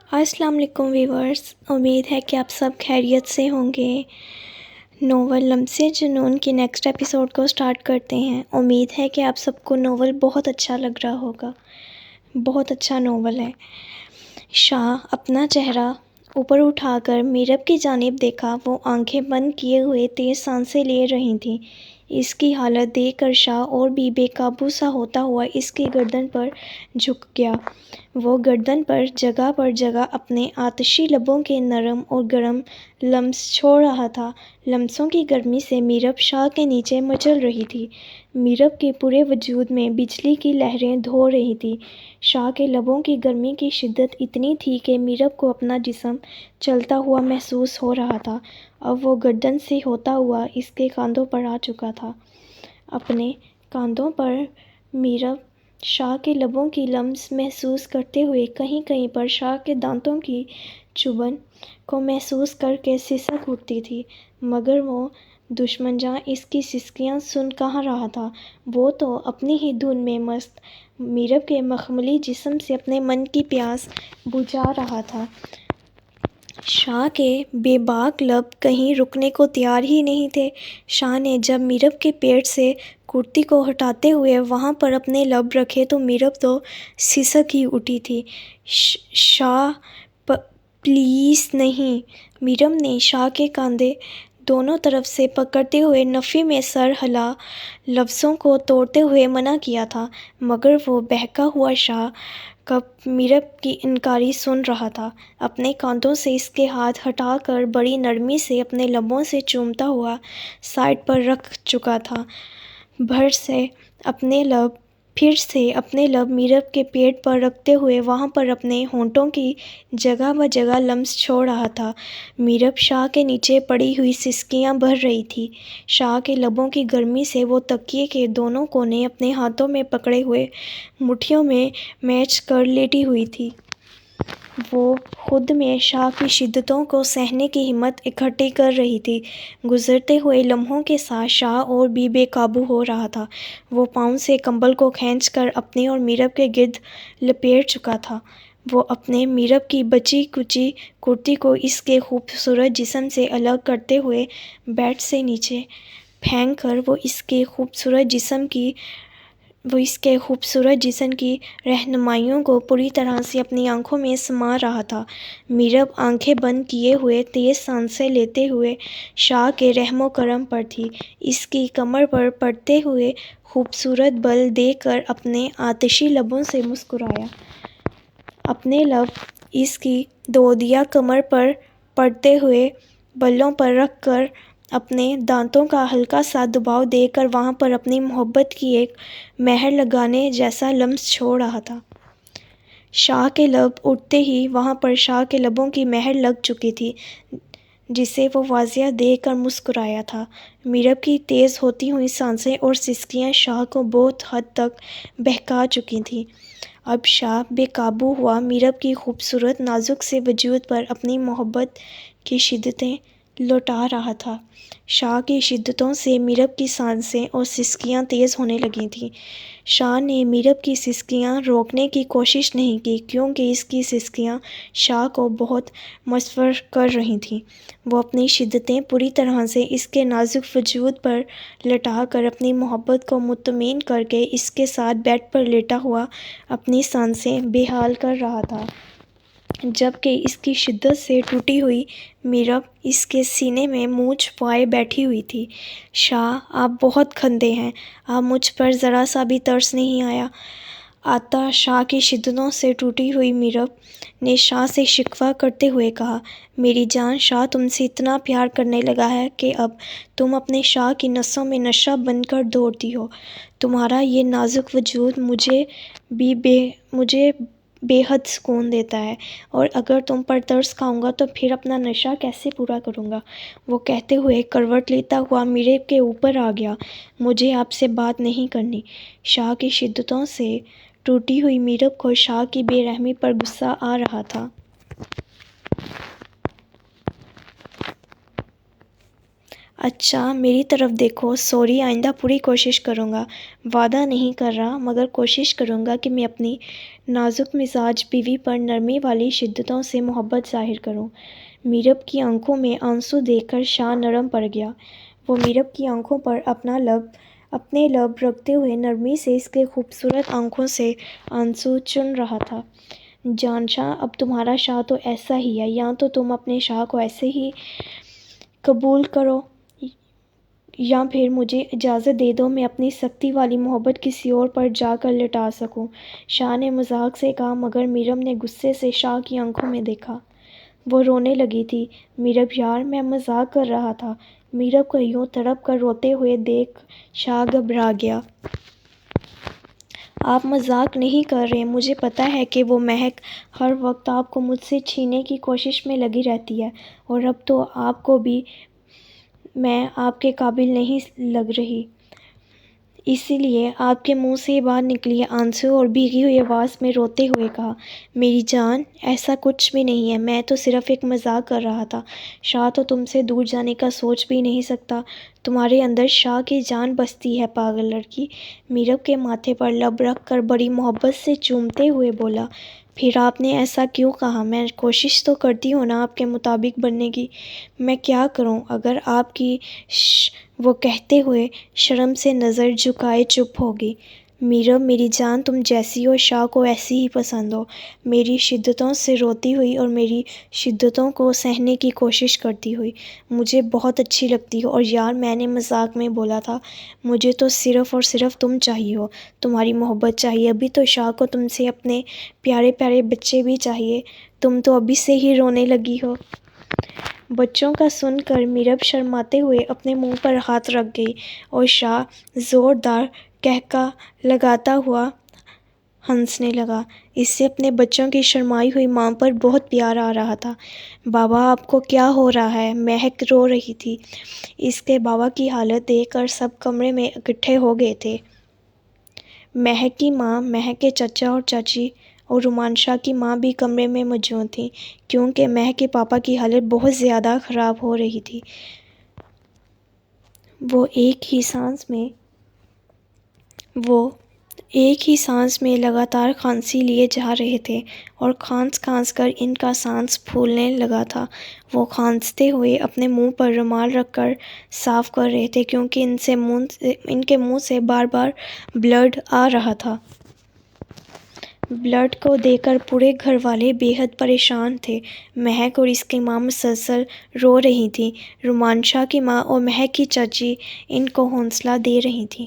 السلام علیکم ویورز، امید ہے کہ آپ سب خیریت سے ہوں گے۔ ناول لمس جنون کی نیکسٹ ایپیسوڈ کو سٹارٹ کرتے ہیں۔ امید ہے کہ آپ سب کو ناول بہت اچھا لگ رہا ہوگا۔ بہت اچھا ناول ہے۔ شاہ اپنا چہرہ اوپر اٹھا کر میرب کی جانب دیکھا۔ وہ آنکھیں بند کیے ہوئے تیز سانسیں لے رہی تھی۔ اس کی حالت دیکھ کر شاہ اور بھی بے قابو سا ہوتا ہوا اس کی گردن پر جھک گیا۔ وہ گردن پر جگہ اپنے آتشی لبوں کے نرم اور گرم لمس چھوڑ رہا تھا۔ لمسوں کی گرمی سے میرب شاہ کے نیچے مچل رہی تھی۔ میرب کے پورے وجود میں بجلی کی لہریں دھو رہی تھیں۔ شاہ کے لبوں کی گرمی کی شدت اتنی تھی کہ میرب کو اپنا جسم چلتا ہوا محسوس ہو رہا تھا۔ اب وہ گردن سے ہوتا ہوا اس کے کاندھوں پر آ چکا تھا۔ اپنے کاندھوں پر میرب شاہ کے لبوں کی لمس محسوس کرتے ہوئے کہیں کہیں پر شاہ کے دانتوں کی چبھن کو محسوس کر کے سسک اٹھتی تھی، مگر وہ دشمن جاں اس کی سسکیاں سن کہاں رہا تھا۔ وہ تو اپنی ہی دھن میں مست میرب کے مخملی جسم سے اپنے من کی پیاس بجھا رہا تھا۔ شاہ کے بے باک لب کہیں رکنے کو تیار ہی نہیں تھے۔ شاہ نے جب میرب کے پیٹ سے کرتی کو ہٹاتے ہوئے وہاں پر اپنے لب رکھے تو میرب تو سسک ہی اٹھی تھی۔ شاہ پلیز نہیں! میرب نے شاہ کے کاندھے دونوں طرف سے پکڑتے ہوئے نفی میں سر ہلا لفظوں کو توڑتے ہوئے منع کیا تھا، مگر وہ بہکا ہوا شاہ کب میرب کی انکاری سن رہا تھا۔ اپنے کاندھوں سے اس کے ہاتھ ہٹا کر بڑی نرمی سے اپنے لبوں سے چومتا ہوا سائیڈ پر رکھ چکا تھا۔ پھر سے اپنے لب میرب کے پیٹ پر رکھتے ہوئے وہاں پر اپنے ہونٹوں کی جگہ بجگہ لمس چھوڑ رہا تھا۔ میرب شاہ کے نیچے پڑی ہوئی سسکیاں بھر رہی تھی۔ شاہ کے لبوں کی گرمی سے وہ تکیے کے دونوں کونے اپنے ہاتھوں میں پکڑے ہوئے مٹھیوں میں میچ کر لیٹی ہوئی تھی۔ وہ خود میں شاہ کی شدتوں کو سہنے کی ہمت اکٹھی کر رہی تھی۔ گزرتے ہوئے لمحوں کے ساتھ شاہ اور بھی بے قابو ہو رہا تھا۔ وہ پاؤں سے کمبل کو کھینچ کر اپنے اور میرب کے گرد لپیٹ چکا تھا۔ وہ اپنے میرب کی بچی کچی کرتی کو اس کے خوبصورت جسم سے الگ کرتے ہوئے بیڈ سے نیچے پھینک کر وہ اس کے خوبصورت جسم کی رہنمائیوں کو پوری طرح سے اپنی آنکھوں میں سما رہا تھا۔ میرب آنکھیں بند کیے ہوئے تیز سانسیں لیتے ہوئے شاہ کے رحم و کرم پر تھی۔ اس کی کمر پر پڑتے ہوئے خوبصورت بل دیکھ کر اپنے آتشی لبوں سے مسکرایا۔ اپنے لب اس کی دودیا کمر پر پڑتے ہوئے بلوں پر رکھ کر اپنے دانتوں کا ہلکا سا دباؤ دے کر وہاں پر اپنی محبت کی ایک مہر لگانے جیسا لمس چھوڑ رہا تھا۔ شاہ کے لب اٹھتے ہی وہاں پر شاہ کے لبوں کی مہر لگ چکی تھی، جسے وہ واضح دیکھ کر مسکرایا تھا۔ میرب کی تیز ہوتی ہوئی سانسیں اور سسکیاں شاہ کو بہت حد تک بہکا چکی تھیں۔ اب شاہ بے قابو ہوا میرب کی خوبصورت نازک سے وجود پر اپنی محبت کی شدتیں لوٹا رہا تھا۔ شاہ کی شدتوں سے میرب کی سانسیں اور سسکیاں تیز ہونے لگی تھیں۔ شاہ نے میرب کی سسکیاں روکنے کی کوشش نہیں کی، کیونکہ اس کی سسکیاں شاہ کو بہت مصور کر رہی تھیں۔ وہ اپنی شدتیں پوری طرح سے اس کے نازک وجود پر لٹا کر اپنی محبت کو مطمئن کر کے اس کے ساتھ بیڈ پر لیٹا ہوا اپنی سانسیں بے حال کر رہا تھا، جبکہ اس کی شدت سے ٹوٹی ہوئی میرب اس کے سینے میں منہ چھپائے بیٹھی ہوئی تھی۔ شاہ، آپ بہت گندے ہیں! اب مجھ پر ذرا سا بھی ترس نہیں آتا۔ شاہ کی شدتوں سے ٹوٹی ہوئی میرب نے شاہ سے شکوہ کرتے ہوئے کہا، میری جان، شاہ تم سے اتنا پیار کرنے لگا ہے کہ اب تم اپنے شاہ کی نسوں میں نشہ بن کر دوڑتی ہو۔ تمہارا یہ نازک وجود مجھے بے حد سکون دیتا ہے، اور اگر تم پر ترس کھاؤں گا تو پھر اپنا نشہ کیسے پورا کروں گا؟ وہ کہتے ہوئے کروٹ لیتا ہوا میرب کے اوپر آ گیا۔ مجھے آپ سے بات نہیں کرنی۔ شاہ کی شدتوں سے ٹوٹی ہوئی میرب کو شاہ کی بے رحمی پر غصہ آ رہا تھا۔ اچھا میری طرف دیکھو، سوری، آئندہ پوری کوشش کروں گا۔ وعدہ نہیں کر رہا مگر کوشش کروں گا کہ میں اپنی نازک مزاج بیوی پر نرمی والی شدتوں سے محبت ظاہر کروں۔ میرب کی آنکھوں میں آنسو دیکھ کر شاہ نرم پڑ گیا۔ وہ میرب کی آنکھوں پر اپنے لب رکھتے ہوئے نرمی سے اس کے خوبصورت آنکھوں سے آنسو چن رہا تھا۔ جان شاہ، اب تمہارا شاہ تو ایسا ہی ہے، یا تو تم اپنے شاہ کو ایسے ہی قبول کرو یا پھر مجھے اجازت دے دو میں اپنی سختی والی محبت کسی اور پر جا کر لٹا سکوں۔ شاہ نے مذاق سے کہا مگر میرب نے غصے سے شاہ کی آنکھوں میں دیکھا۔ وہ رونے لگی تھی۔ میرب یار، میں مذاق کر رہا تھا۔ میرب کو یوں تڑپ کر روتے ہوئے دیکھ شاہ گھبرا گیا۔ آپ مذاق نہیں کر رہے، مجھے پتہ ہے کہ وہ مہک ہر وقت آپ کو مجھ سے چھیننے کی کوشش میں لگی رہتی ہے، اور اب تو آپ کو بھی میں آپ کے قابل نہیں لگ رہی، اسی لیے آپ کے منہ سے یہ بات نکلی ہے۔ آنسو اور بھیگی ہوئی آواز میں روتے ہوئے کہا، میری جان، ایسا کچھ بھی نہیں ہے، میں تو صرف ایک مذاق کر رہا تھا۔ شاہ تو تم سے دور جانے کا سوچ بھی نہیں سکتا، تمہارے اندر شاہ کی جان بستی ہے، پاگل لڑکی۔ میرب کے ماتھے پر لب رکھ کر بڑی محبت سے چومتے ہوئے بولا، پھر آپ نے ایسا کیوں کہا؟ میں کوشش تو کرتی ہوں نا آپ کے مطابق بننے کی، میں کیا کروں اگر آپ کی وہ کہتے ہوئے شرم سے نظر جھکائے چپ ہو گئی۔ میرب میری جان، تم جیسی ہو شاہ کو ایسی ہی پسند ہو، میری شدتوں سے روتی ہوئی اور میری شدتوں کو سہنے کی کوشش کرتی ہوئی، مجھے بہت اچھی لگتی ہو۔ اور یار، میں نے مذاق میں بولا تھا، مجھے تو صرف اور صرف تم چاہیے ہو، تمہاری محبت چاہیے۔ ابھی تو شاہ کو تم سے اپنے پیارے پیارے بچے بھی چاہیے، تم تو ابھی سے ہی رونے لگی ہو۔ بچوں کا سن کر میرب شرماتے ہوئے اپنے منہ پر ہاتھ رکھ گئی اور شاہ زوردار قہقہہ لگاتا ہوا ہنسنے لگا۔ اس سے اپنے بچوں کی شرمائی ہوئی ماں پر بہت پیار آ رہا تھا۔ بابا، آپ کو کیا ہو رہا ہے؟ مہک رو رہی تھی۔ اس کے بابا کی حالت دیکھ کر سب کمرے میں اکٹھے ہو گئے تھے۔ مہک کی ماں، مہک کے چچا اور چاچی اور رومان شاہ کی ماں بھی کمرے میں موجود تھیں، کیونکہ مہک کے پاپا کی حالت بہت زیادہ خراب ہو رہی تھی۔ وہ ایک ہی سانس میں لگاتار کھانسی لیے جا رہے تھے اور کھانس کھانس کر ان کا سانس پھولنے لگا تھا۔ وہ کھانستے ہوئے اپنے منہ پر رومال رکھ کر صاف کر رہے تھے کیونکہ ان کے منہ سے بار بار بلڈ آ رہا تھا۔ بلڈ کو دیکھ کر پورے گھر والے بے حد پریشان تھے۔ مہک اور اس کی ماں مسلسل رو رہی تھیں۔ رومان شاہ کی ماں اور مہک کی چاچی ان کو حوصلہ دے رہی تھیں۔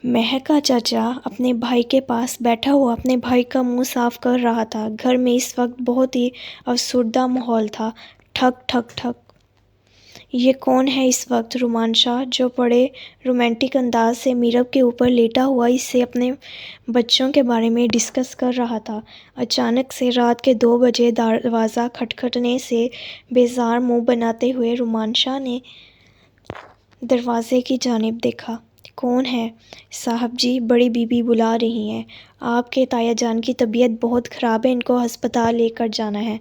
مہک کا چچا اپنے بھائی کے پاس بیٹھا ہوا اپنے بھائی کا منہ صاف کر رہا تھا۔ گھر میں اس وقت بہت ہی افسردہ ماحول تھا۔ ٹھک ٹھک ٹھک۔ یہ کون ہے اس وقت؟ رومان شاہ، جو بڑے رومانٹک انداز سے میرب کے اوپر لیٹا ہوا اس سے اپنے بچوں کے بارے میں ڈسکس کر رہا تھا، اچانک سے رات کے 2 بجے دروازہ کھٹکھٹانے سے بیزار منہ بناتے ہوئے رومان شاہ نے دروازے کی جانب دیکھا۔ کون ہے؟ صاحب جی، بڑی بی بی بلا رہی ہیں، آپ کے تایا جان کی طبیعت بہت خراب ہے، ان کو ہسپتال لے کر جانا ہے۔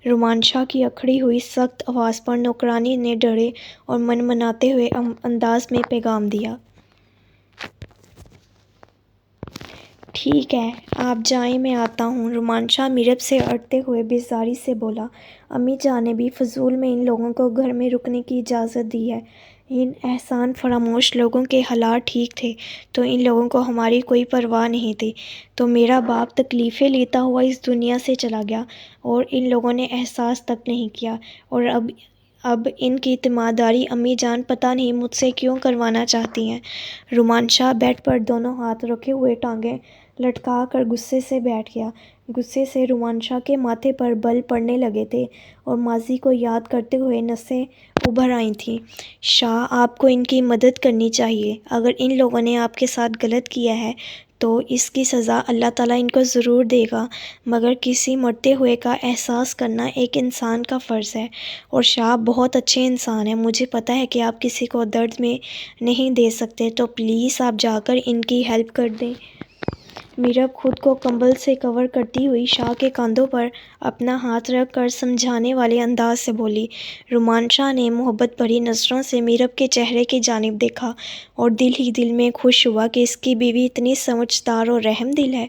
رومان شاہ کی اکھڑی ہوئی سخت آواز پر نوکرانی نے ڈرے اور منمناتے ہوئے انداز میں پیغام دیا۔ ٹھیک ہے، آپ جائیں، میں آتا ہوں۔ رومان شاہ میرب سے اڑتے ہوئے بیزاری سے بولا، امی جان نے بھی فضول میں ان لوگوں کو گھر میں رکنے کی اجازت دی ہے۔ ان احسان فراموش لوگوں کے حالات ٹھیک تھے تو ان لوگوں کو ہماری کوئی پرواہ نہیں تھی، تو میرا باپ تکلیفیں لیتا ہوا اس دنیا سے چلا گیا اور ان لوگوں نے احساس تک نہیں کیا، اور اب ان کی تیمارداری امی جان پتہ نہیں مجھ سے کیوں کروانا چاہتی ہیں۔ رومان شاہ بیڈ پر دونوں ہاتھ رکھے ہوئے ٹانگیں لٹکا کر غصے سے بیٹھ گیا۔ غصے سے رومان شاہ کے ماتھے پر بل پڑنے لگے تھے اور ماضی کو یاد کرتے ہوئے نسیں ابھر آئی تھیں۔ شاہ، آپ کو ان کی مدد کرنی چاہیے۔ اگر ان لوگوں نے آپ کے ساتھ غلط کیا ہے تو اس کی سزا اللہ تعالیٰ ان کو ضرور دے گا، مگر کسی مرتے ہوئے کا احساس کرنا ایک انسان کا فرض ہے، اور شاہ بہت اچھے انسان ہیں، مجھے پتہ ہے کہ آپ کسی کو درد میں نہیں دے سکتے، تو پلیز آپ جا کر ان کی ہیلپ کر دیں۔ میرا خود کو کمبل سے کور کرتی ہوئی شاہ کے کاندھوں پر اپنا ہاتھ رکھ کر سمجھانے والے انداز سے بولی۔ رومان شاہ نے محبت بھری نظروں سے میرب کے چہرے کی جانب دیکھا اور دل ہی دل میں خوش ہوا کہ اس کی بیوی اتنی سمجھدار اور رحم دل ہے۔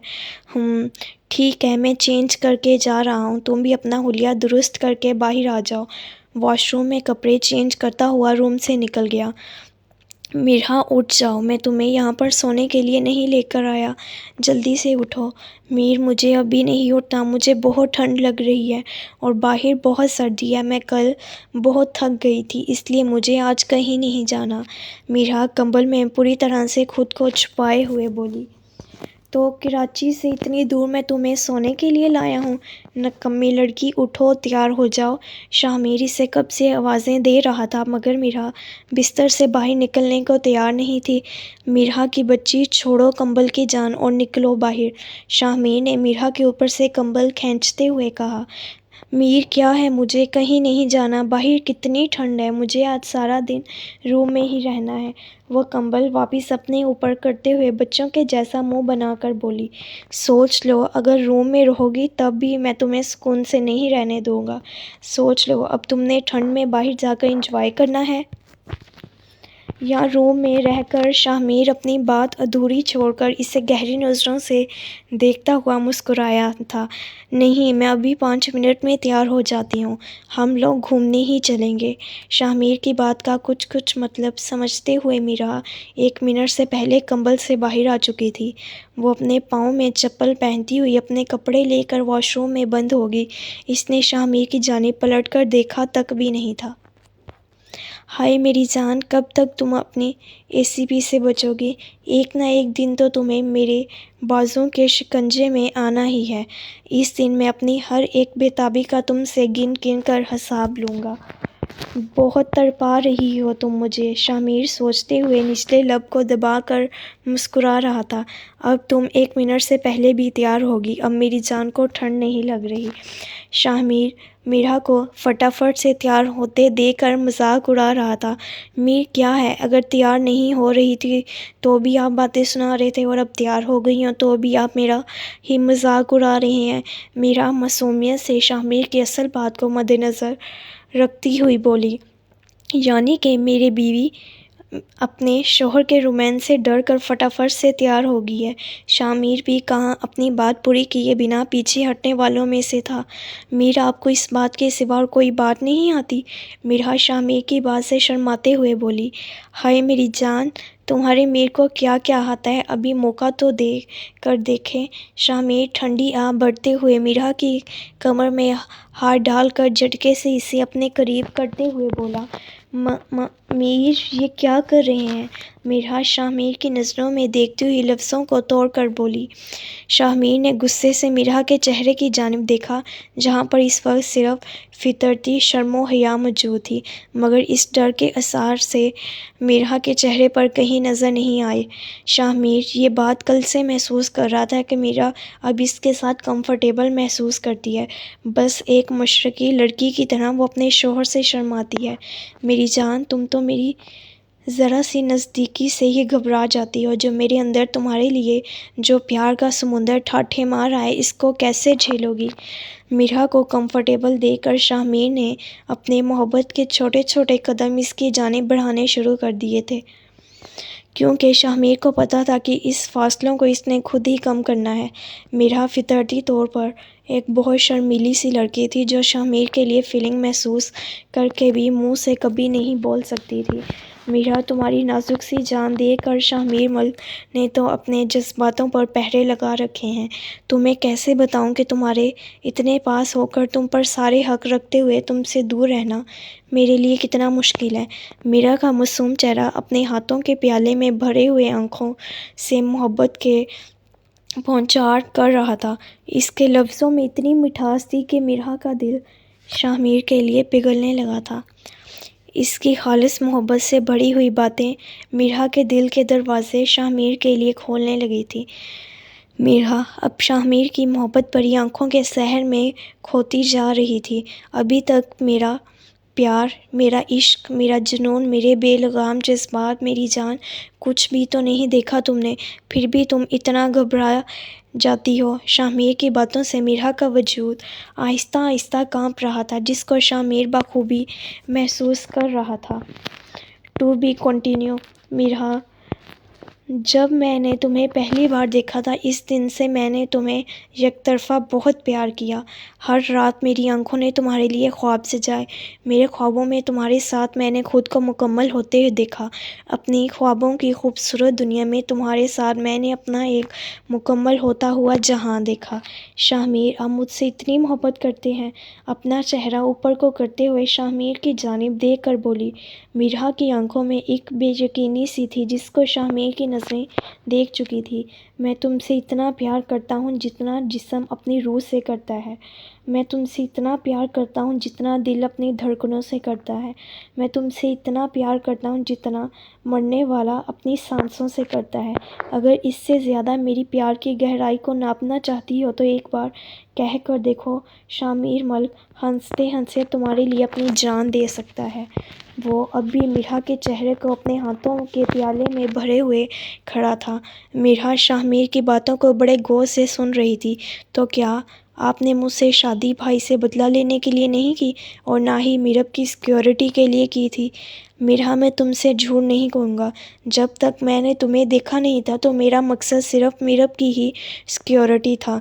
ٹھیک ہے، میں چینج کر کے جا رہا ہوں، تم بھی اپنا حلیہ درست کر کے باہر آ جاؤ۔ واش روم میں کپڑے چینج کرتا ہوا روم سے نکل گیا۔ میرا اٹھ جاؤ، میں تمہیں یہاں پر سونے کے لیے نہیں لے کر آیا، جلدی سے اٹھو۔ میر، مجھے ابھی نہیں اٹھنا، مجھے بہت ٹھنڈ لگ رہی ہے اور باہر بہت سردی ہے، میں کل بہت تھک گئی تھی اس لیے مجھے آج کہیں نہیں جانا۔ میرا کمبل میں پوری طرح سے خود کو چھپائے ہوئے بولی۔ تو کراچی سے اتنی دور میں تمہیں سونے کے لیے لایا ہوں، نکمی لڑکی، اٹھو، تیار ہو جاؤ۔ شاہ میر اسے کب سے آوازیں دے رہا تھا مگر میرا بستر سے باہر نکلنے کو تیار نہیں تھی۔ میرا کی بچی، چھوڑو کمبل کی جان اور نکلو باہر۔ شاہ میر نے میرا کے اوپر سے کمبل کھینچتے ہوئے کہا۔ میر، کیا ہے؟ مجھے کہیں نہیں جانا، باہر کتنی ٹھنڈ ہے، مجھے آج سارا دن روم میں ہی رہنا ہے۔ وہ کمبل واپس اپنے اوپر کرتے ہوئے بچوں کے جیسا منہ بنا کر بولی۔ سوچ لو، اگر روم میں رہو گی تب بھی میں تمہیں سکون سے نہیں رہنے دوں گا۔ سوچ لو، اب تم نے ٹھنڈ میں باہر جا کر انجوائے کرنا ہے یا روم میں رہ کر؟ شاہ میر اپنی بات ادھوری چھوڑ کر اسے گہری نظروں سے دیکھتا ہوا مسکرایا تھا۔ نہیں، میں ابھی 5 منٹ میں تیار ہو جاتی ہوں، ہم لوگ گھومنے ہی چلیں گے۔ شاہ میر کی بات کا کچھ مطلب سمجھتے ہوئے میرا 1 منٹ سے پہلے کمبل سے باہر آ چکی تھی۔ وہ اپنے پاؤں میں چپل پہنتی ہوئی اپنے کپڑے لے کر واش روم میں بند ہوگی۔ اس نے شاہ میر کی جانب پلٹ کر دیکھا تک بھی نہیں تھا۔ ہائے میری جان، کب تک تم اپنی ACP سے بچو گی؟ ایک نہ ایک دن تو تمہیں میرے بازوں کے شکنجے میں آنا ہی ہے۔ اس دن میں اپنی ہر ایک بےتابی کا تم سے گن گن کر حساب لوں گا۔ بہت تڑپا رہی ہو تم مجھے، شاہ میر سوچتے ہوئے نچلے لب کو دبا کر مسکرا رہا تھا۔ اب تم 1 منٹ سے پہلے بھی تیار ہوگی، اب میری جان کو ٹھنڈ نہیں لگ رہی۔ شاہ میر میرا کو فٹافٹ سے تیار ہوتے دیکھ کر مذاق اڑا رہا تھا۔ میر، کیا ہے؟ اگر تیار نہیں ہو رہی تھی تو بھی آپ باتیں سنا رہے تھے اور اب تیار ہو گئی ہوں تو بھی آپ میرا ہی مذاق اڑا رہے ہیں۔ میرا معصومیت سے شاہ میر کی اصل بات کو مد نظر رکھتی ہوئی بولی۔ یعنی کہ میری بیوی اپنے شوہر کے رومانس سے ڈر کر فٹافٹ سے تیار ہو گئی ہے۔ شاہ میر بھی کہاں اپنی بات پوری کیے بنا پیچھے ہٹنے والوں میں سے تھا۔ میر، آپ کو اس بات کے سوا اور کوئی بات نہیں آتی؟ میرا شاہ میر کی بات سے شرماتے ہوئے بولی۔ ہائے میری جان، تمہارے میر کو کیا کیا آتا ہے، ابھی موقع تو دے کر دیکھیں۔ شاہ میر ٹھنڈی آہ بھرتے ہوئے میرا کی کمر میں ہاتھ ڈال کر جھٹکے سے اسے اپنے قریب کرتے ہوئے بولا۔ میر، یہ کیا کر رہے ہیں؟ میرا شاہ میر کی نظروں میں دیکھتی ہوئی لفظوں کو توڑ کر بولی۔ شاہ میر نے غصے سے میرا کے چہرے کی جانب دیکھا جہاں پر اس وقت صرف فطرتی شرم و حیا موجود تھی، مگر اس ڈر کے آثار سے میرا کے چہرے پر کہیں نظر نہیں آئے۔ شاہ میر یہ بات کل سے محسوس کر رہا تھا کہ میرا اب اس کے ساتھ کمفرٹیبل محسوس کرتی ہے، بس ایک مشرقی لڑکی کی طرح وہ اپنے شوہر سے شرماتی ہے۔ میری جان، تم تو میری ذرا سی نزدیکی سے ہی گھبرا جاتی ہو، جو میرے اندر تمہارے لیے جو پیار کا سمندر ٹھاٹھے مار رہا ہے اس کو کیسے جھیلو گی؟ میرا کو کمفرٹیبل دیکھ کر شاہ میر نے اپنے محبت کے چھوٹے چھوٹے قدم اس کی جانب بڑھانے شروع کر دیے تھے، کیونکہ شاہ میر کو پتہ تھا کہ اس فاصلوں کو اس نے خود ہی کم کرنا ہے۔ میرا فطرتی طور پر ایک بہت شرمیلی سی لڑکی تھی جو شاہ میر کے لیے فیلنگ محسوس کر کے بھی منہ سے کبھی نہیں بول سکتی تھی۔ میرا تمہاری نازک سی جان دیکھ کر شاہ میر ملک نے تو اپنے جذباتوں پر پہرے لگا رکھے ہیں، تمہیں کیسے بتاؤں کہ تمہارے اتنے پاس ہو کر تم پر سارے حق رکھتے ہوئے تم سے دور رہنا میرے لیے کتنا مشکل ہے۔ میرا کا معصوم چہرہ اپنے ہاتھوں کے پیالے میں بھرے ہوئے آنکھوں سے محبت کے بھونچار کر رہا تھا۔ اس کے لفظوں میں اتنی مٹھاس تھی کہ میرا کا دل شاہ میر کے لیے پگھلنے لگا تھا۔ اس کی خالص محبت سے بھری ہوئی باتیں میرا کے دل کے دروازے شاہ میر کے لیے کھولنے لگی تھی۔ میرا اب شاہ میر کی محبت بھری آنکھوں کے سحر میں کھوتی جا رہی تھی۔ ابھی تک میرا پیار، میرا عشق، میرا جنون، میرے بے لگام جذبات، میری جان، کچھ بھی تو نہیں دیکھا تم نے، پھر بھی تم اتنا گھبرا جاتی ہو۔ شاہ میر کی باتوں سے میرا کا وجود آہستہ آہستہ کانپ رہا تھا، جس کو شاہ میر بخوبی محسوس کر رہا تھا۔ To be continue. میرا، جب میں نے تمہیں پہلی بار دیکھا تھا، اس دن سے میں نے تمہیں یک طرفہ بہت پیار کیا۔ ہر رات میری آنکھوں نے تمہارے لیے خواب سجائے۔ میرے خوابوں میں تمہارے ساتھ میں نے خود کو مکمل ہوتے ہوئے دیکھا۔ اپنی خوابوں کی خوبصورت دنیا میں تمہارے ساتھ میں نے اپنا ایک مکمل ہوتا ہوا جہاں دیکھا۔ شاہ میر، آپ مجھ سے اتنی محبت کرتے ہیں؟ اپنا چہرہ اوپر کو کرتے ہوئے شاہ میر کی جانب دیکھ کر بولی۔ میرا کی آنکھوں میں ایک بے یقینی سی تھی جس کو شاہ میر کی نظریں دیکھ چکی تھی۔ میں تم سے اتنا پیار کرتا ہوں جتنا جسم اپنی روح سے کرتا ہے۔ میں تم سے اتنا پیار کرتا ہوں جتنا دل اپنی دھڑکنوں سے کرتا ہے۔ میں تم سے اتنا پیار کرتا ہوں جتنا مرنے والا اپنی سانسوں سے کرتا ہے۔ اگر اس سے زیادہ میری پیار کی گہرائی کو ناپنا چاہتی ہو تو ایک بار کہہ کر دیکھو۔ شاہ میر ملک ہنستے ہنستے تمہارے لیے اپنی جان دے سکتا ہے۔ وہ اب بھی میرا کے چہرے کو اپنے ہاتھوں کے پیالے میں بھرے ہوئے کھڑا تھا۔ میرا شاہ میر کی باتوں کو بڑے غور سے سن رہی تھی۔ تو کیا آپ نے مجھ سے شادی بھائی سے بدلہ لینے کے لیے نہیں کی، اور نہ ہی میرب کی سیکیورٹی کے لیے کی تھی؟ میرا، میں تم سے جھوٹ نہیں کہوں گا۔ جب تک میں نے تمہیں دیکھا نہیں تھا تو میرا مقصد صرف میرب کی ہی سیکیورٹی تھا۔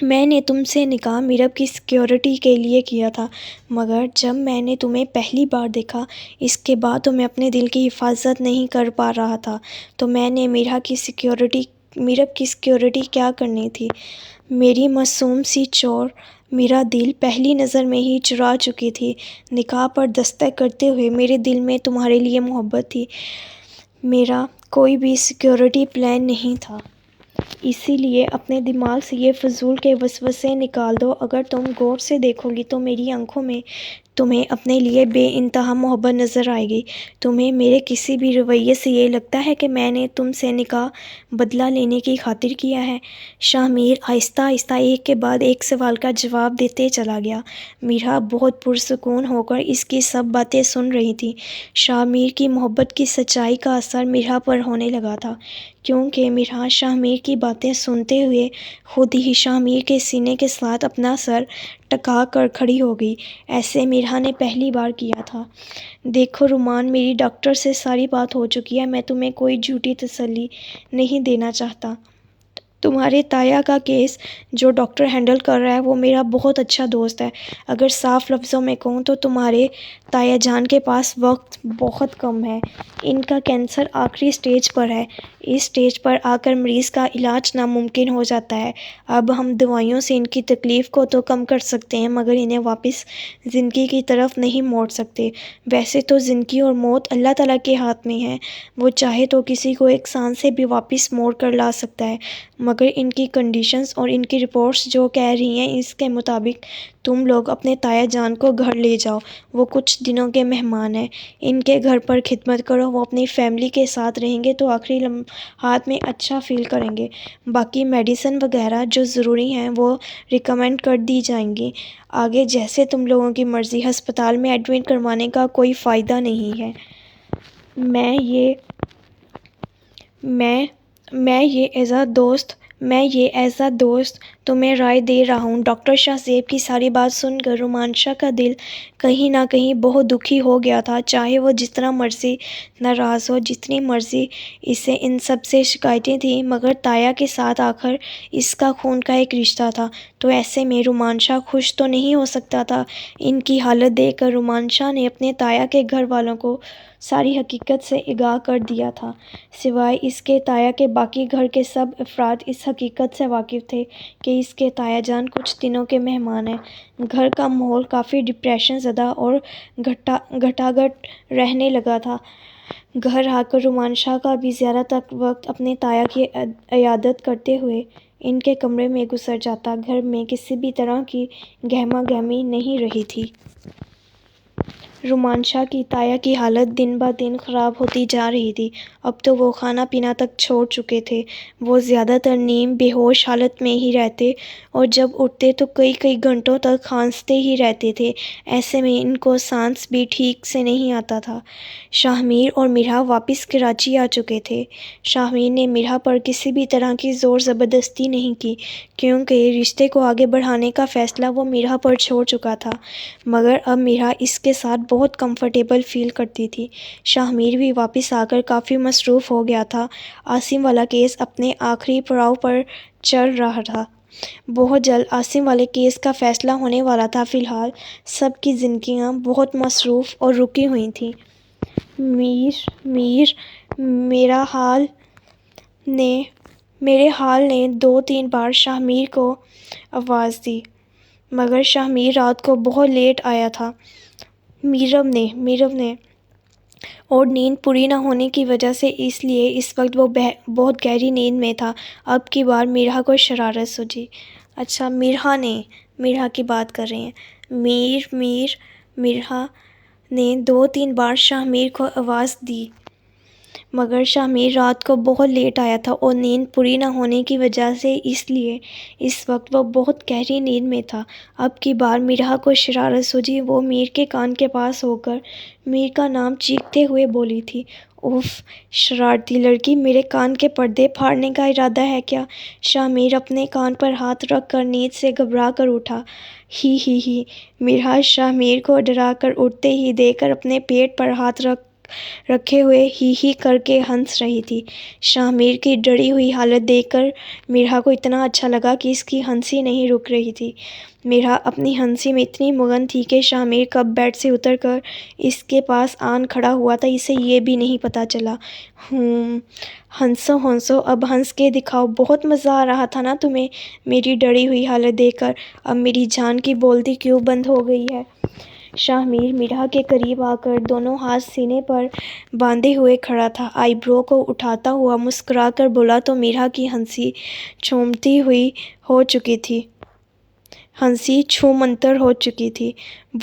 میں نے تم سے نکاح میرب کی سیکیورٹی کے لیے کیا تھا، مگر جب میں نے تمہیں پہلی بار دیکھا، اس کے بعد تو میں اپنے دل کی حفاظت نہیں کر پا رہا تھا، تو میں نے میرب کی سیکیورٹی کیا کرنی تھی؟ میری معصوم سی چور میرا دل پہلی نظر میں ہی چرا چکی تھی۔ نکاح پر دستخط کرتے ہوئے میرے دل میں تمہارے لیے محبت تھی۔ میرا کوئی بھی سیکیورٹی پلان نہیں تھا۔ اسی لیے اپنے دماغ سے یہ فضول کے وسوسے نکال دو۔ اگر تم غور سے دیکھو گی تو میری آنکھوں میں تمہیں اپنے لیے بے انتہا محبت نظر آئے گی۔ تمہیں میرے کسی بھی رویے سے یہ لگتا ہے کہ میں نے تم سے نکاح بدلہ لینے کی خاطر کیا ہے؟ شاہ میر آہستہ آہستہ ایک کے بعد ایک سوال کا جواب دیتے چلا گیا۔ میرا بہت پرسکون ہو کر اس کی سب باتیں سن رہی تھی۔ شاہ میر کی محبت کی سچائی کا اثر میرا پر ہونے لگا تھا، کیونکہ میرا شاہ میر کی باتیں سنتے ہوئے خود ہی شاہ میر کے سینے کے ساتھ اپنا سر ٹکا کر کھڑی ہو گئی۔ ایسے میرا نے پہلی بار کیا تھا۔ دیکھو رومان، میری ڈاکٹر سے ساری بات ہو چکی ہے۔ میں تمہیں کوئی جھوٹی تسلی نہیں دینا چاہتا۔ تمہارے تایا کا کیس جو ڈاکٹر ہینڈل کر رہا ہے وہ میرا بہت اچھا دوست ہے۔ اگر صاف لفظوں میں کہوں تو تمہارے تایا جان کے پاس وقت بہت کم ہے۔ ان کا کینسر آخری سٹیج پر ہے۔ اس سٹیج پر آ کر مریض کا علاج ناممکن ہو جاتا ہے۔ اب ہم دوائیوں سے ان کی تکلیف کو تو کم کر سکتے ہیں، مگر انہیں واپس زندگی کی طرف نہیں موڑ سکتے۔ ویسے تو زندگی اور موت اللہ تعالیٰ کے ہاتھ میں ہے، وہ چاہے تو کسی کو ایک سانس سے بھی واپس موڑ کر لا سکتا ہے، مگر ان کی کنڈیشنز اور ان کی رپورٹس جو کہہ رہی ہیں اس کے مطابق تم لوگ اپنے تایا جان کو گھر لے جاؤ۔ وہ کچھ دنوں کے مہمان ہیں، ان کے گھر پر خدمت کرو۔ وہ اپنی فیملی کے ساتھ رہیں گے تو آخری لمحات میں اچھا فیل کریں گے۔ باقی میڈیسن وغیرہ جو ضروری ہیں وہ ریکمینڈ کر دی جائیں گی۔ آگے جیسے تم لوگوں کی مرضی۔ ہسپتال میں ایڈمٹ کروانے کا کوئی فائدہ نہیں ہے۔ میں یہ ایز اے دوست تمہیں رائے دے رہا ہوں۔ ڈاکٹر شاہ زیب کی ساری بات سن کر رومانشا کا دل کہیں نہ کہیں بہت دکھی ہو گیا تھا۔ چاہے وہ جتنا مرضی ناراض ہو، جتنی مرضی اسے ان سب سے شکایتیں تھیں، مگر تایا کے ساتھ آخر اس کا خون کا ایک رشتہ تھا، تو ایسے میں رومانشا خوش تو نہیں ہو سکتا تھا۔ ان کی حالت دیکھ کر رومانشا نے اپنے تایا کے گھر والوں کو ساری حقیقت سے آگاہ کر دیا تھا۔ سوائے اس کے تایا کے باقی گھر کے سب افراد اس حقیقت سے واقف تھے کہ اس کے تایا جان کچھ دنوں کے مہمان ہیں۔ گھر کا ماحول کافی ڈپریشن زدہ اور گھٹاگھٹ رہنے لگا تھا۔ گھر آ کر رومانشا کا بھی زیادہ تر وقت اپنے تایا کی عیادت کرتے ہوئے ان کے کمرے میں گزر جاتا۔ گھر میں کسی بھی طرح کی گہما گہمی نہیں رہی تھی۔ رومانشا کی تایا کی حالت دن بہ دن خراب ہوتی جا رہی تھی۔ اب تو وہ کھانا پینا تک چھوڑ چکے تھے۔ وہ زیادہ تر نیم بے ہوش حالت میں ہی رہتے اور جب اٹھتے تو کئی کئی گھنٹوں تک کھانستے ہی رہتے تھے۔ ایسے میں ان کو سانس بھی ٹھیک سے نہیں آتا تھا۔ شاہ میر اور مرحا واپس کراچی آ چکے تھے۔ شاہ میر نے مرحا پر کسی بھی طرح کی زور زبردستی نہیں کی کیونکہ رشتے کو آگے بڑھانے کا فیصلہ وہ مرحا پر چھوڑ چکا تھا، مگر اب مرحا اس کے ساتھ بہت کمفرٹیبل فیل کرتی تھی۔ شاہ میر بھی واپس آ کر کافی مصروف ہو گیا تھا۔ عاصم والا کیس اپنے آخری پڑاؤ پر چل رہا تھا۔ بہت جلد عاصم والے کیس کا فیصلہ ہونے والا تھا۔ فی الحال سب کی زندگیاں بہت مصروف اور رکی ہوئی تھیں۔ میرے حال نے 2-3 بار شاہ میر کو آواز دی، مگر شاہ میر رات کو بہت لیٹ آیا تھا۔ میرو نے اور نیند پوری نہ ہونے کی وجہ سے اس لیے اس وقت وہ بہت گہری نیند میں تھا۔ اب کی بار مرحا کو شرارت سوچی۔ اچھا مرحا کی بات کر رہے ہیں۔ مرحا نے 2-3 بار شاہ میر کو آواز دی، مگر شاہ میر رات کو بہت لیٹ آیا تھا اور نیند پوری نہ ہونے کی وجہ سے اس لیے اس وقت وہ بہت گہری نیند میں تھا۔ اب کی بار مرحا کو شرارت سوچی۔ وہ میر کے کان کے پاس ہو کر میر کا نام چیختے ہوئے بولی تھی، اف شرارتی لڑکی، میرے کان کے پردے پھاڑنے کا ارادہ ہے کیا؟ شاہ میر اپنے کان پر ہاتھ رکھ کر نیند سے گھبرا کر اٹھا۔ ہی مرحا شاہ میر کو ڈرا کر اٹھتے ہی دیکھ کر اپنے پیٹ پر ہاتھ رکھے ہوئے ہی کر کے ہنس رہی تھی۔ شاہ میر کی ڈری ہوئی حالت دیکھ کر مرحا کو اتنا اچھا لگا کہ اس کی ہنسی نہیں رک رہی تھی۔ مرحا اپنی ہنسی میں اتنی مگن تھی کہ شاہ میر کب بیڈ سے اتر کر اس کے پاس آن کھڑا ہوا تھا اسے یہ بھی نہیں پتہ چلا۔ ہنسو اب ہنس کے دکھاؤ، بہت مزہ آ رہا تھا نا تمہیں میری ڈری ہوئی حالت دیکھ کر؟ اب میری جان کی بولتی کیوں بند ہو گئی ہے؟ شاہ میر مرحا کے قریب آ کر دونوں ہاتھ سینے پر باندھے ہوئے کھڑا تھا۔ آئی برو کو اٹھاتا ہوا مسکرا کر بولا تو مرحا کی ہنسی چھومنتر ہو چکی تھی۔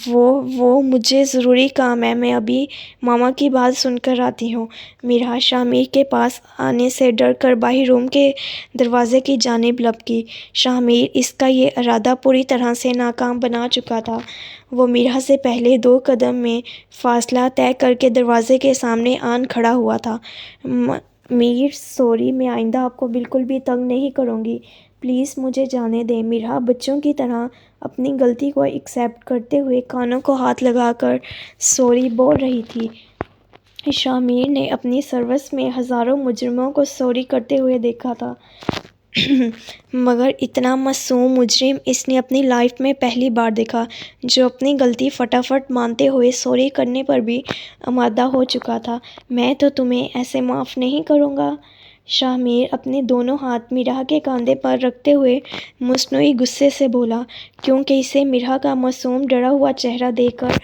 وہ مجھے ضروری کام ہے، میں ابھی ماما کی بات سن کر آتی ہوں۔ مرحا شاہ میر کے پاس آنے سے ڈر کر باہر روم کے دروازے کی جانب لپکی۔ شاہ میر اس کا یہ ارادہ پوری طرح سے ناکام بنا چکا تھا۔ وہ مرحا سے پہلے 2 قدم میں فاصلہ طے کر کے دروازے کے سامنے آن کھڑا ہوا تھا۔ میر سوری، میں آئندہ آپ کو بالکل بھی تنگ نہیں کروں گی، پلیز مجھے جانے دیں۔ مرحا بچوں کی طرح اپنی غلطی کو ایکسیپٹ کرتے ہوئے کانوں کو ہاتھ لگا کر سوری بول رہی تھی۔ شاہ میر نے اپنی سروس میں ہزاروں مجرموں کو سوری کرتے ہوئے دیکھا تھا، مگر اتنا معصوم مجرم اس نے اپنی لائف میں پہلی بار دیکھا، جو اپنی غلطی فٹافٹ مانتے ہوئے سوری کرنے پر بھی آمادہ ہو چکا تھا۔ میں تو تمہیں ایسے معاف نہیں کروں گا۔ شاہ میر اپنے دونوں ہاتھ مرحا کے کاندھے پر رکھتے ہوئے مصنوعی غصے سے بولا، کیونکہ اسے مرحا کا معصوم ڈرا ہوا چہرہ دیکھ کر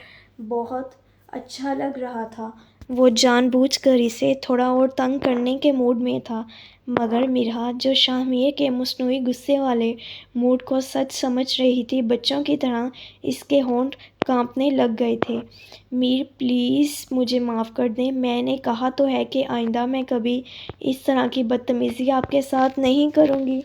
بہت اچھا لگ رہا تھا۔ وہ جان بوجھ کر اسے تھوڑا اور تنگ کرنے کے موڈ میں تھا، مگر مرحا جو شاہ میر کے مصنوعی غصے والے موڈ کو سچ سمجھ رہی تھی، بچوں کی طرح اس کے ہونٹ کانپنے لگ گئے تھے۔ میر پلیز مجھے معاف کر دیں، میں نے کہا تو ہے کہ آئندہ میں کبھی اس طرح کی بدتمیزی آپ کے ساتھ نہیں کروں گی۔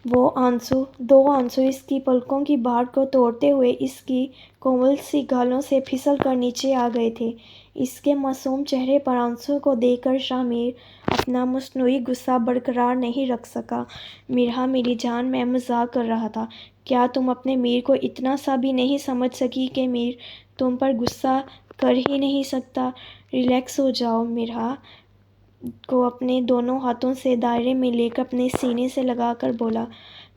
دو آنسو اس کی پلکوں کی باڑ کو توڑتے ہوئے اس کی کومل سی گالوں سے پھسل کر نیچے آ گئے تھے۔ اس کے معصوم چہرے پر آنسو کو دیکھ کر شاہ میر اپنا مصنوعی غصہ برقرار نہیں رکھ سکا۔ مرحا میری جان، میں مذاق کر رہا تھا، کیا تم اپنے میر کو اتنا سا بھی نہیں سمجھ سکی کہ میر تم پر غصہ کر ہی نہیں سکتا؟ ریلیکس ہو جاؤ۔ مرحا کو اپنے دونوں ہاتھوں سے دائرے میں لے کر اپنے سینے سے لگا کر بولا،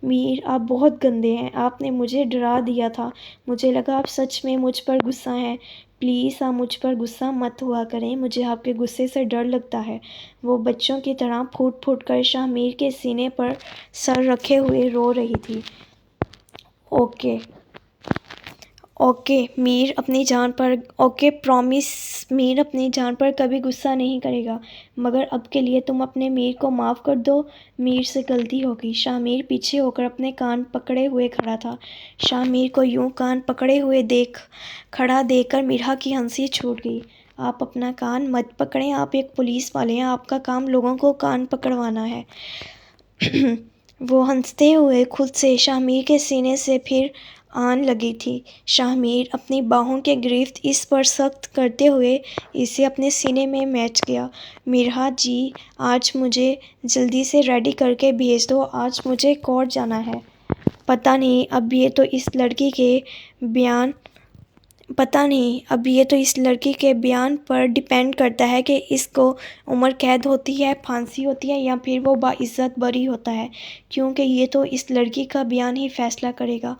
میر آپ بہت گندے ہیں، آپ نے مجھے ڈرا دیا تھا، مجھے لگا آپ سچ میں مجھ پر غصہ ہیں، پلیز آپ مجھ پر غصہ مت ہوا کریں، مجھے آپ کے غصے سے ڈر لگتا ہے۔ وہ بچوں کی طرح پھوٹ پھوٹ کر شاہ میر کے سینے پر سر رکھے ہوئے رو رہی تھی۔ اوکے میر اپنی جان پر اوکے پرامس میر اپنی جان پر کبھی غصہ نہیں کرے گا، مگر اب کے لیے تم اپنے میر کو معاف کر دو۔ میر سے غلطی ہوگی۔ شاہ میر پیچھے ہو کر اپنے کان پکڑے ہوئے کھڑا تھا۔ شاہ میر کو یوں کان پکڑے ہوئے کھڑا دیکھ کر میرا کی ہنسی چھوٹ گئی۔ آپ اپنا کان مت پکڑیں، آپ ایک پولیس والے ہیں، آپ کا کام لوگوں کو کان پکڑوانا ہے۔ وہ ہنستے ہوئے خود سے شاہ میر کے سینے سے پھر آن لگی تھی۔ شاہ میر اپنی باہوں کے گرفت اس پر سخت کرتے ہوئے اسے اپنے سینے میں میچ گیا۔ میرا جی آج مجھے جلدی سے ریڈی کر کے بھیج دو، آج مجھے کورٹ جانا ہے۔ پتہ نہیں اب یہ تو اس لڑکی کے بیان پر ڈیپینڈ کرتا ہے کہ اس کو عمر قید ہوتی ہے، پھانسی ہوتی ہے یا پھر وہ باعزت بری ہوتا ہے، کیونکہ یہ تو اس لڑکی کا بیان ہی فیصلہ کرے گا۔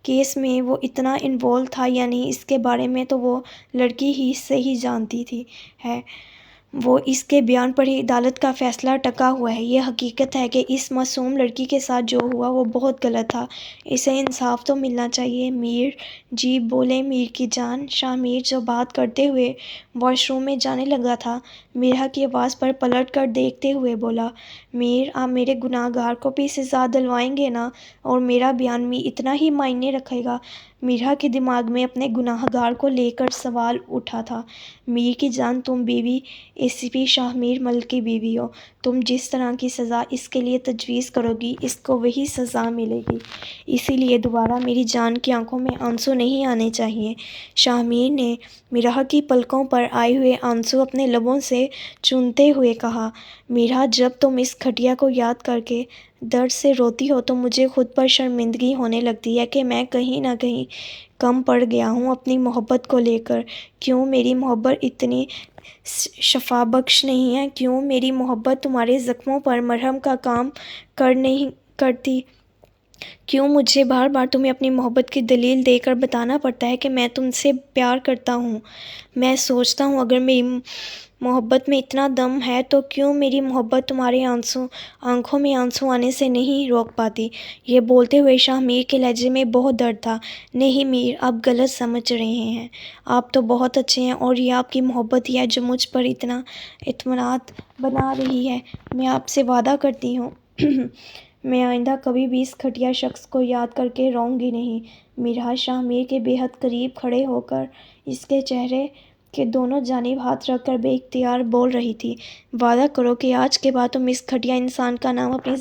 کیس میں وہ اتنا انوالو تھا یا نہیں اس کے بارے میں تو وہ لڑکی ہی سے ہی جانتی ہے۔ وہ اس کے بیان پر ہی عدالت کا فیصلہ ٹکا ہوا ہے۔ یہ حقیقت ہے کہ اس معصوم لڑکی کے ساتھ جو ہوا وہ بہت غلط تھا، اسے انصاف تو ملنا چاہیے۔ میر جی بولے میر کی جان۔ شاہ میر جو بات کرتے ہوئے واش روم میں جانے لگا تھا، میرا کی آواز پر پلٹ کر دیکھتے ہوئے بولا، میر آپ میرے گناہ گار کو بھی سزا دلوائیں گے نا، اور میرا بیان بھی اتنا ہی معنی رکھے گا؟ میرا کے دماغ میں اپنے گناہ گار کو لے کر سوال اٹھا تھا۔ میر کی جان تم بیوی ACP شاہ میر ملک کی بیوی ہو، تم جس طرح کی سزا اس کے لیے تجویز کرو گی اس کو وہی سزا ملے گی، اسی لیے دوبارہ میری جان کی آنکھوں میں آنسو نہیں آنے چاہیے۔ شاہ میر نے میرا کی پلکوں پر آئے ہوئے آنسو اپنے لبوں سے چومتے ہوئے کہا، میرا جب تم اس گھٹیا کو یاد کر کے درد سے روتی ہو تو مجھے خود پر شرمندگی ہونے لگتی ہے کہ میں کہیں نہ کہیں کم پڑ گیا ہوں اپنی محبت کو لے کر۔ کیوں میری محبت اتنی شفا بخش نہیں ہے؟ کیوں میری محبت تمہارے زخموں پر مرہم کا کام نہیں کرتی؟ کیوں مجھے بار بار تمہیں اپنی محبت کی دلیل دے کر بتانا پڑتا ہے کہ میں تم سے پیار کرتا ہوں؟ میں سوچتا ہوں اگر میری محبت میں اتنا دم ہے تو کیوں میری محبت تمہارے آنکھوں میں آنسو آنے سے نہیں روک پاتی؟ یہ بولتے ہوئے شاہ میر کے لہجے میں بہت درد تھا۔ نہیں میر، آپ غلط سمجھ رہے ہیں، آپ تو بہت اچھے ہیں اور یہ آپ کی محبت ہی ہے جو مجھ پر اتنا اعتماد بنا رہی ہے۔ میں آپ سے وعدہ کرتی ہوں میں آئندہ کبھی بھی اس گھٹیا شخص کو یاد کر کے روؤں گی نہیں۔ میرا شاہ میر کے بے حد قریب کھڑے ہو کر اس کے چہرے کے دونوں جانب ہاتھ رکھ کر بے اختیار بول رہی تھی، وعدہ کرو کہ آج کے بعد تم اس گھٹیا انسان کا نام اپنی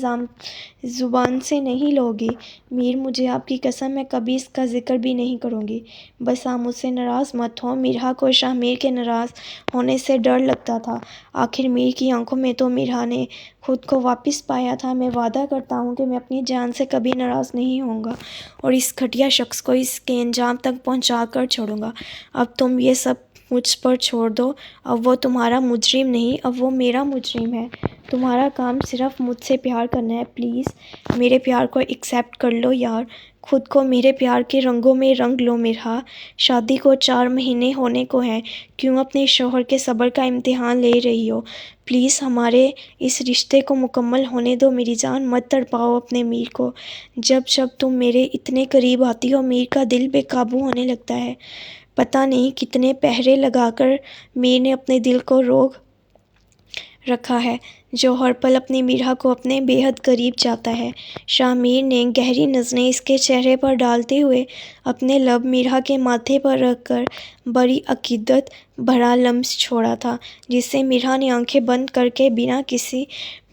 زبان سے نہیں لو گی۔ میر مجھے آپ کی قسم میں کبھی اس کا ذکر بھی نہیں کروں گی۔ بس آپ مجھ سے ناراض مت ہو۔ میرا کو شاہ میر کے ناراض ہونے سے ڈر لگتا تھا، آخر میر کی آنکھوں میں تو میرا نے خود کو واپس پایا تھا۔ میں وعدہ کرتا ہوں کہ میں اپنی جان سے کبھی ناراض نہیں ہوں گا اور اس گھٹیا شخص کو اس کے انجام تک پہنچا کر چھوڑوں گا۔ اب تم یہ سب مجھ پر چھوڑ دو، اب وہ تمہارا مجرم نہیں، اب وہ میرا مجرم ہے۔ تمہارا کام صرف مجھ سے پیار کرنا ہے، پلیز میرے پیار کو ایکسیپٹ کر لو یار، خود کو میرے پیار کے رنگوں میں رنگ لو۔ میرا شادی کو 4 مہینے ہونے کو ہیں، کیوں اپنے شوہر کے صبر کا امتحان لے رہی ہو؟ پلیز ہمارے اس رشتے کو مکمل ہونے دو میری جان، مت تڑپاؤ اپنے میر کو۔ جب تم میرے اتنے قریب آتی ہو میر کا دل بے قابو ہونے لگتا ہے۔ پتہ نہیں کتنے پہرے لگا کر میر نے اپنے دل کو روک رکھا ہے جو ہر پل اپنی میرا کو اپنے بے حد قریب چاہتا ہے۔ شاہ میر نے گہری نظریں اس کے چہرے پر ڈالتے ہوئے اپنے لب میرا کے ماتھے پر رکھ کر بڑی عقیدت بھرا لمس چھوڑا تھا، جسے میرا نے آنکھیں بند کر کے بنا کسی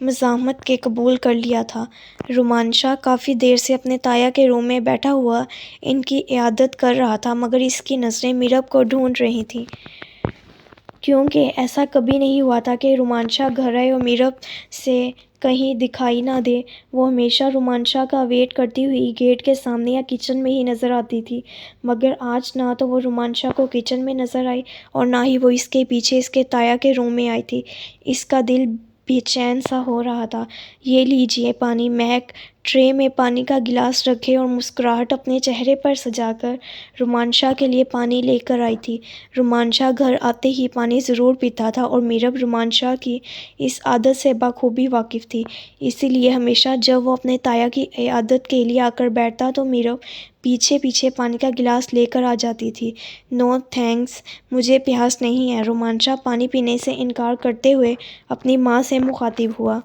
مزاحمت کے قبول کر لیا تھا۔ رومانشا کافی دیر سے اپنے تایا کے روم میں بیٹھا ہوا ان کی عیادت کر رہا تھا، مگر اس کی نظریں میرب کو ڈھونڈ رہی تھیں، کیونکہ ایسا کبھی نہیں ہوا تھا کہ رومانشا گھر آئے اور میرب سے کہیں دکھائی نہ دے۔ وہ ہمیشہ رومانشا کا ویٹ کرتی ہوئی گیٹ کے سامنے یا کچن میں ہی نظر آتی تھی، مگر آج نہ تو وہ رومانشا کو کچن میں نظر آئی اور نہ ہی وہ اس کے پیچھے اس کے تایا کے روم میں آئی تھی۔ اس کا دل بے چین سا ہو رہا تھا۔ یہ لیجئے پانی، مہک ٹرے میں پانی کا گلاس رکھے اور مسکراہٹ اپنے چہرے پر سجا کر رومانشا کے لیے پانی لے کر آئی تھی۔ رومانشا گھر آتے ہی پانی ضرور پیتا تھا اور میرب رومانشا کی اس عادت سے بخوبی واقف تھی، اسی لیے ہمیشہ جب وہ اپنے تایا کی عیادت کے لیے آ کر بیٹھتا تو میرب پیچھے پیچھے پانی کا گلاس لے کر آ جاتی تھی۔ نو تھینکس، مجھے پیاس نہیں ہے، رومانشا پانی پینے سے انکار کرتے ہوئے اپنی ماں سے مخاطب ہوا۔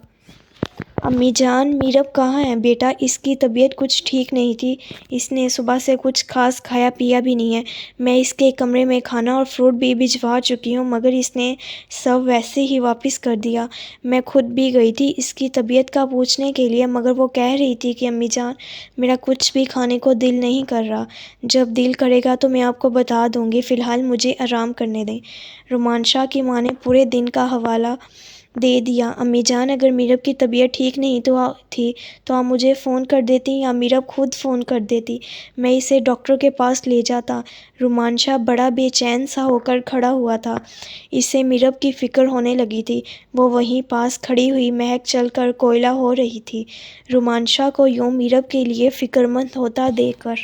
امی جان، میرب کہاں ہے؟ بیٹا، اس کی طبیعت کچھ ٹھیک نہیں تھی، اس نے صبح سے کچھ خاص کھایا پیا بھی نہیں ہے، میں اس کے کمرے میں کھانا اور فروٹ بھی بھجوا چکی ہوں مگر اس نے سب ویسے ہی واپس کر دیا۔ میں خود بھی گئی تھی اس کی طبیعت کا پوچھنے کے لیے مگر وہ کہہ رہی تھی کہ امی جان میرا کچھ بھی کھانے کو دل نہیں کر رہا، جب دل کرے گا تو میں آپ کو بتا دوں گی، فی الحال مجھے آرام کرنے دیں۔ رومانشا کی ماں نے پورے دن کا حوالہ دے دیا۔ امی جان، اگر میرب کی طبیعت ٹھیک نہیں تھی تو آپ مجھے فون کر دیتی یا میرب خود فون کر دیتی، میں اسے ڈاکٹر کے پاس لے جاتا۔ رومانشا بڑا بے چین سا ہو کر کھڑا ہوا تھا، اسے میرب کی فکر ہونے لگی تھی۔ وہ وہیں پاس کھڑی ہوئی مہک چل کر کوئلہ ہو رہی تھی۔ رومانشا کو یوں میرب کے لیے فکرمند ہوتا دیکھ کر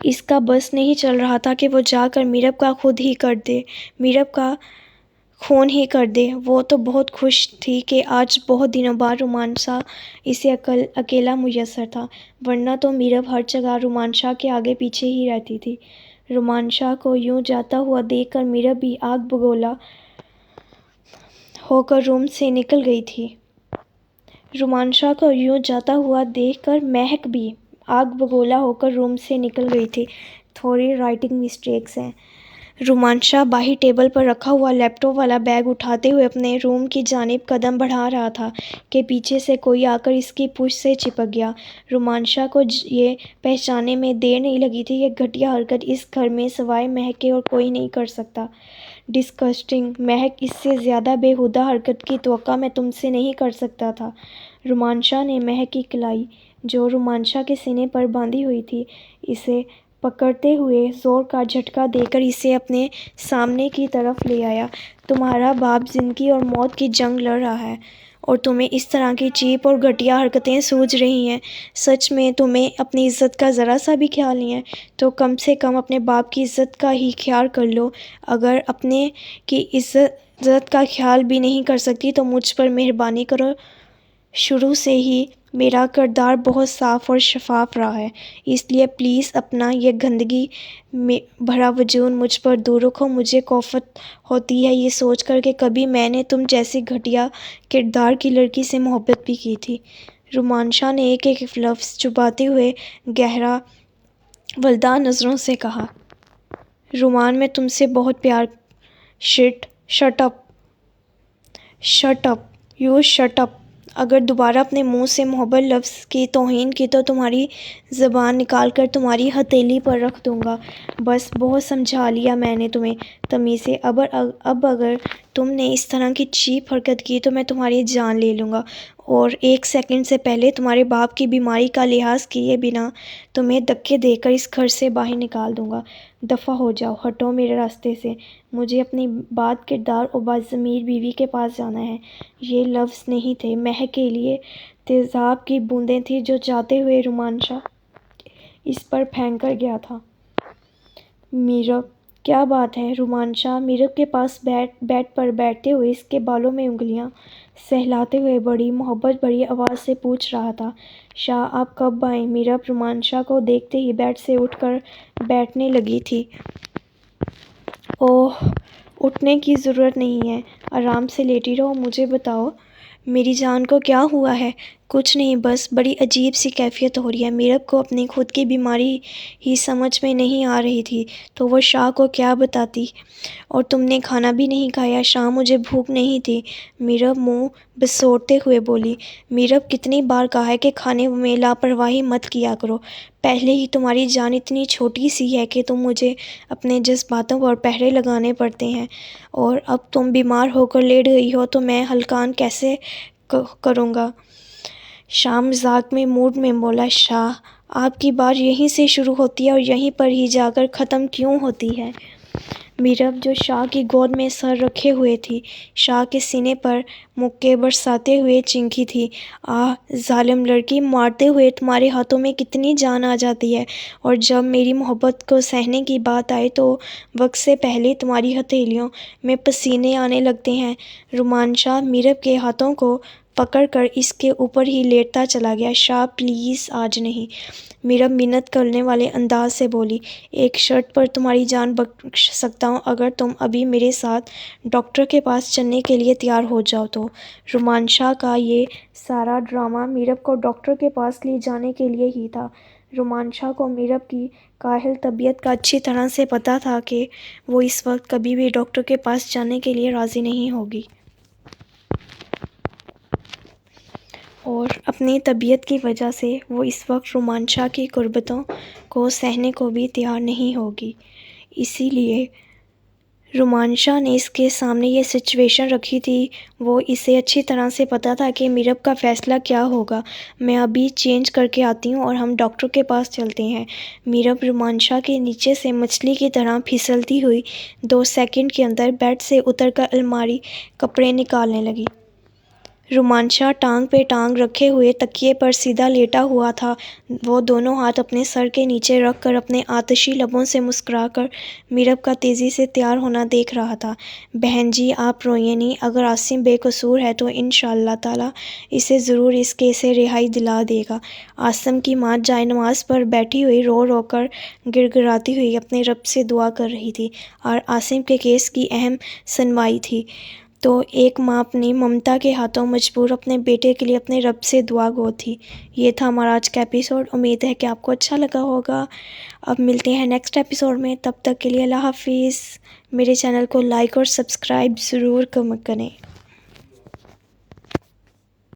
اس کا بس نہیں چل رہا تھا کہ وہ جا کر میرب کا خون ہی کر دے۔ وہ تو بہت خوش تھی کہ آج بہت دنوں بعد رومانشا اسے اکیلا میسر تھا، ورنہ تو میرب ہر جگہ رومانشا کے آگے پیچھے ہی رہتی تھی۔ رومانشا کو یوں جاتا ہوا دیکھ کر میرب بھی آگ بگولا ہو کر روم سے نکل گئی تھی۔ رومانشا کو یوں جاتا ہوا دیکھ کر مہک بھی آگ بگولا ہو کر روم سے نکل گئی تھی۔ تھوڑی رائٹنگ مسٹیکس ہیں۔ رومانشا باہر ٹیبل پر رکھا ہوا لیپ ٹاپ والا بیگ اٹھاتے ہوئے اپنے روم کی جانب قدم بڑھا رہا تھا کہ پیچھے سے کوئی آ کر اس کی پشت سے چپک گیا۔ رومانشا کو یہ پہچاننے میں دیر نہیں لگی تھی کہ گھٹیا حرکت اس گھر میں سوائے مہک کے اور کوئی نہیں کر سکتا۔ ڈسگسٹنگ! مہک، اس سے زیادہ بےہودہ حرکت کی توقع میں تم سے نہیں کر سکتا تھا۔ رومانشا نے مہک کی کلائی، جو رومانشا کے سینے پر باندھی ہوئی تھی، اسے پکڑتے ہوئے زور کا جھٹکا دے کر اسے اپنے سامنے کی طرف لے آیا۔ تمہارا باپ زندگی اور موت کی جنگ لڑ رہا ہے اور تمہیں اس طرح کی چیپ اور گھٹیا حرکتیں سوجھ رہی ہیں۔ سچ میں تمہیں اپنی عزت کا ذرا سا بھی خیال نہیں ہے تو کم سے کم اپنے باپ کی عزت کا ہی خیال کر لو۔ اگر اپنے کی عزت کا خیال بھی نہیں کر سکتی تو مجھ پر مہربانی کرو۔ شروع سے ہی میرا کردار بہت صاف اور شفاف رہا ہے، اس لیے پلیز اپنا یہ گندگی بھرا وجود مجھ پر دور رکھو۔ مجھے کوفت ہوتی ہے یہ سوچ کر کہ کبھی میں نے تم جیسی گھٹیا کردار کی لڑکی سے محبت بھی کی تھی۔ رومانشا نے ایک ایک لفظ چباتے ہوئے گہرا والدہ نظروں سے کہا۔ رومان، میں تم سے بہت پیار shut up! Shut up! You shut up! اگر دوبارہ اپنے منہ سے محبت لفظ کی توہین کی تو تمہاری زبان نکال کر تمہاری ہتھیلی پر رکھ دوں گا۔ بس، بہت سمجھا لیا میں نے تمہیں تمیز سے۔ اب اگر تم نے اس طرح کی چیپ حرکت کی تو میں تمہاری جان لے لوں گا اور ایک سیکنڈ سے پہلے تمہارے باپ کی بیماری کا لحاظ کیے بنا تمہیں دھکے دے کر اس گھر سے باہر نکال دوں گا۔ دفعہ ہو جاؤ، ہٹو میرے راستے سے۔ مجھے اپنی بد کردار اور بدضمیر بیوی کے پاس جانا ہے۔ یہ لفظ نہیں تھے، مہک کے لیے تیزاب کی بوندیں تھیں جو جاتے ہوئے رومانشا اس پر پھینک کر گیا تھا۔ میرب! کیا بات ہے؟ رومانشا میرب کے پاس بیڈ پر بیٹھتے ہوئے اس کے بالوں میں انگلیاں سہلاتے ہوئے بڑی محبت بھری آواز سے پوچھ رہا تھا۔ شاہ، آپ کب آئے؟ میرب رومانشا کو دیکھتے ہی بیڈ سے اٹھ کر بیٹھنے لگی تھی۔ اوہ، اٹھنے کی ضرورت نہیں ہے، آرام سے لیٹی رہو۔ مجھے بتاؤ، میری جان کو کیا ہوا ہے؟ کچھ نہیں، بس بڑی عجیب سی کیفیت ہو رہی ہے۔ میرب کو اپنی خود کی بیماری ہی سمجھ میں نہیں آ رہی تھی تو وہ شاہ کو کیا بتاتی۔ اور تم نے کھانا بھی نہیں کھایا؟ شاہ، مجھے بھوک نہیں تھی، میرب منہ بسوڑتے ہوئے بولی۔ میرب، کتنی بار کہا ہے کہ کھانے میں لاپرواہی مت کیا کرو۔ پہلے ہی تمہاری جان اتنی چھوٹی سی ہے کہ مجھے اپنے جذباتوں پر پہرے لگانے پڑتے ہیں اور اب تم بیمار ہو کر لیٹ گئی ہو تو میں ہلکان کیسے کروں گا؟ شاہ مذاق میں موڈ میں بولا۔ شاہ، آپ کی بات یہیں سے شروع ہوتی ہے اور یہیں پر ہی جا کر ختم کیوں ہوتی ہے؟ میرب جو شاہ کی گود میں سر رکھے ہوئے تھی، شاہ کے سینے پر مکے برساتے ہوئے چینکی تھی۔ آہ ظالم لڑکی، مارتے ہوئے تمہارے ہاتھوں میں کتنی جان آ جاتی ہے، اور جب میری محبت کو سہنے کی بات آئے تو وقت سے پہلے تمہاری ہتھیلیوں میں پسینے آنے لگتے ہیں۔ رومان شاہ میرب کے ہاتھوں کو پکڑ کر اس کے اوپر ہی لیٹتا چلا گیا۔ شاہ پلیز آج نہیں، میرب منت کرنے والے انداز سے بولی۔ ایک شرط پر تمہاری جان بخش سکتا ہوں، اگر تم ابھی میرے ساتھ ڈاکٹر کے پاس چلنے کے لیے تیار ہو جاؤ تو۔ رومان شاہ کا یہ سارا ڈرامہ میرب کو ڈاکٹر کے پاس لے جانے کے لیے ہی تھا۔ رومان شاہ کو میرب کی کاہل طبیعت کا اچھی طرح سے پتہ تھا کہ وہ اس وقت کبھی بھی ڈاکٹر کے پاس جانے کے لیے راضی نہیں ہوگی، اور اپنی طبیعت کی وجہ سے وہ اس وقت رومان شاہ کی قربتوں کو سہنے کو بھی تیار نہیں ہوگی۔ اسی لیے رومان شاہ نے اس کے سامنے یہ سچویشن رکھی تھی۔ وہ اسے اچھی طرح سے پتہ تھا کہ میرب کا فیصلہ کیا ہوگا۔ میں ابھی چینج کر کے آتی ہوں اور ہم ڈاکٹر کے پاس چلتے ہیں۔ میرب رومان شاہ کے نیچے سے مچھلی کی طرح پھسلتی ہوئی 2 سیکنڈ کے اندر بیڈ سے اتر کر الماری کپڑے نکالنے لگی۔ رومان شاہ ٹانگ پہ ٹانگ رکھے ہوئے تکیے پر سیدھا لیٹا ہوا تھا۔ وہ دونوں ہاتھ اپنے سر کے نیچے رکھ کر اپنے آتشی لبوں سے مسکرا کر میرب کا تیزی سے تیار ہونا دیکھ رہا تھا۔ بہن جی آپ روئیے نہیں، اگر عاصم بے قصور ہے تو انشاءاللہ تعالی اسے ضرور اس کیس سے رہائی دلا دے گا۔ عاصم کی ماں جائے نماز پر بیٹھی ہوئی رو رو کر گڑگڑاتی ہوئی اپنے رب سے دعا کر رہی تھی، اور عاصم کے کیس کی اہم سنوائی تھی، تو ایک ماں اپنی ممتا کے ہاتھوں مجبور اپنے بیٹے کے لیے اپنے رب سے دعا گو تھی۔ یہ تھا ہمارا آج کا ایپیسوڈ۔ امید ہے کہ آپ کو اچھا لگا ہوگا۔ اب ملتے ہیں نیکسٹ ایپیسوڈ میں، تب تک کے لیے اللہ حافظ۔ میرے چینل کو لائک اور سبسکرائب ضرور کریں۔